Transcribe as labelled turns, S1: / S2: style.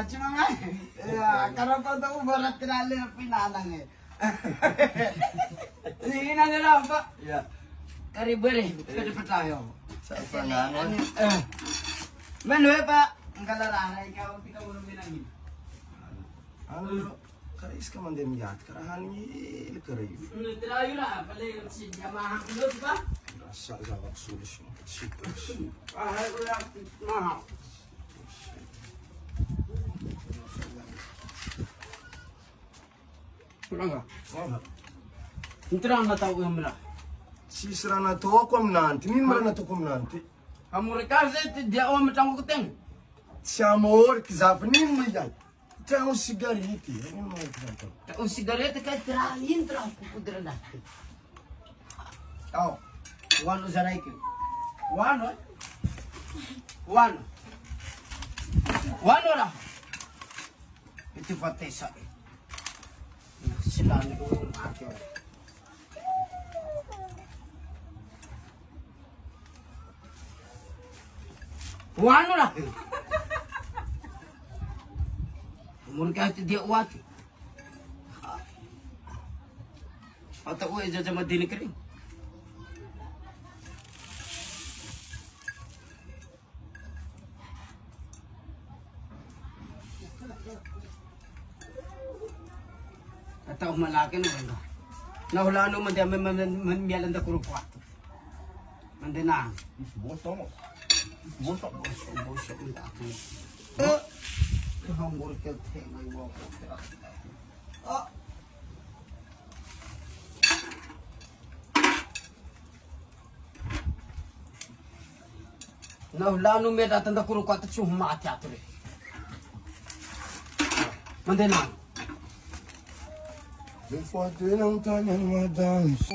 S1: cuma kan, karena kau tahu berat terlalu pinanang eh. Ini nanya apa?
S2: Ya.
S1: Kari beri, kari percaya.
S2: Siapa nang?
S1: Mana pak? Engkau lara, engkau kita belum binangin.
S2: Anu, kari iska mandem yat, karahan ni kari.
S1: Terayu lah, paling si jamaah dulu pak.
S2: Rasa jawab solusi.
S1: Hai udah, nah. Enggak. Terang nggak tahu yang benar.
S2: Si serana to kom nanti, min marana to kom nanti.
S1: Kamu rekasi dia orang macam kuteng.
S2: Siamor kizafnin mayat. Tahu sigariti, ini mau kita.
S1: Tahu sigaret kayak terahin terang putera nanti. Oh, wano zarai ke? Wano lah. Itu fatesa. Silang itu mati. Wano lah. Mungkin dia wati. Atau kau aja sama dini kering. Atau malaki na ba? Nahulano man diyan miyalan da kurupwa. Mandena.
S2: Botong.
S1: Hambur ke tema iwo. Oh. Nahulano me datang da kurupwa ta chuma atyature. Mandena.
S2: Depois de não tá nem uma dança.